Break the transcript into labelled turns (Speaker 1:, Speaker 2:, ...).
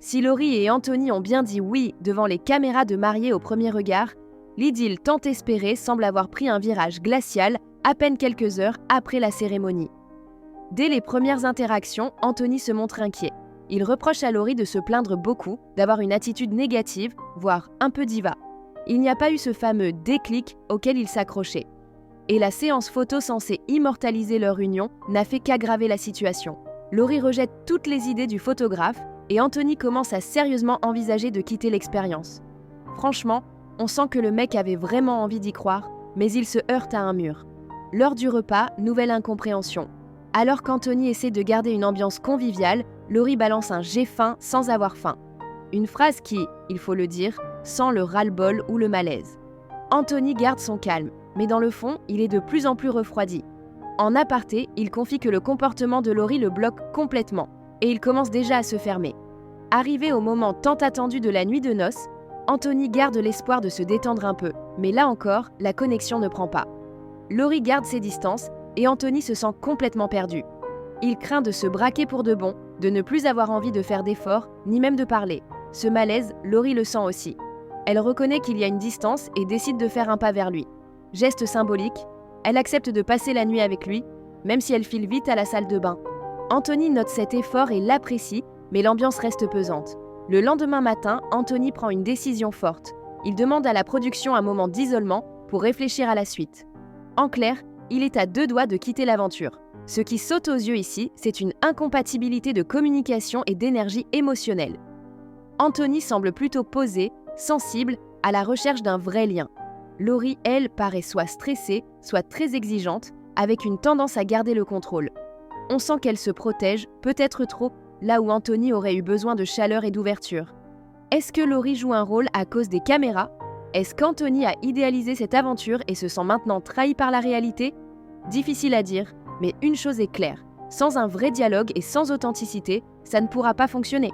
Speaker 1: Si Laurie et Anthony ont bien dit oui devant les caméras de mariés au premier regard, l'idylle tant espérée semble avoir pris un virage glacial à peine quelques heures après la cérémonie. Dès les premières interactions, Anthony se montre inquiet. Il reproche à Laurie de se plaindre beaucoup, d'avoir une attitude négative, voire un peu diva. Il n'y a pas eu ce fameux déclic auquel il s'accrochait. Et la séance photo censée immortaliser leur union n'a fait qu'aggraver la situation. Laurie rejette toutes les idées du photographe et Anthony commence à sérieusement envisager de quitter l'expérience. Franchement, on sent que le mec avait vraiment envie d'y croire, mais il se heurte à un mur. L'heure du repas, nouvelle incompréhension. Alors qu'Anthony essaie de garder une ambiance conviviale, Laurie balance un « j'ai faim » sans avoir faim. Une phrase qui, il faut le dire, sent le ras-le-bol ou le malaise. Anthony garde son calme, mais dans le fond, il est de plus en plus refroidi. En aparté, il confie que le comportement de Laurie le bloque complètement, et il commence déjà à se fermer. Arrivé au moment tant attendu de la nuit de noces, Anthony garde l'espoir de se détendre un peu, mais là encore, la connexion ne prend pas. Laurie garde ses distances, et Anthony se sent complètement perdu. Il craint de se braquer pour de bon, de ne plus avoir envie de faire d'efforts, ni même de parler. Ce malaise, Laurie le sent aussi. Elle reconnaît qu'il y a une distance et décide de faire un pas vers lui. Geste symbolique, elle accepte de passer la nuit avec lui, même si elle file vite à la salle de bain. Anthony note cet effort et l'apprécie, mais l'ambiance reste pesante. Le lendemain matin, Anthony prend une décision forte. Il demande à la production un moment d'isolement pour réfléchir à la suite. En clair, il est à deux doigts de quitter l'aventure. Ce qui saute aux yeux ici, c'est une incompatibilité de communication et d'énergie émotionnelle. Anthony semble plutôt posé, sensible, à la recherche d'un vrai lien. Laurie, elle, paraît soit stressée, soit très exigeante, avec une tendance à garder le contrôle. On sent qu'elle se protège, peut-être trop, là où Anthony aurait eu besoin de chaleur et d'ouverture. Est-ce que Laurie joue un rôle à cause des caméras ? Est-ce qu'Anthony a idéalisé cette aventure et se sent maintenant trahi par la réalité ? Difficile à dire, mais une chose est claire, sans un vrai dialogue et sans authenticité, ça ne pourra pas fonctionner.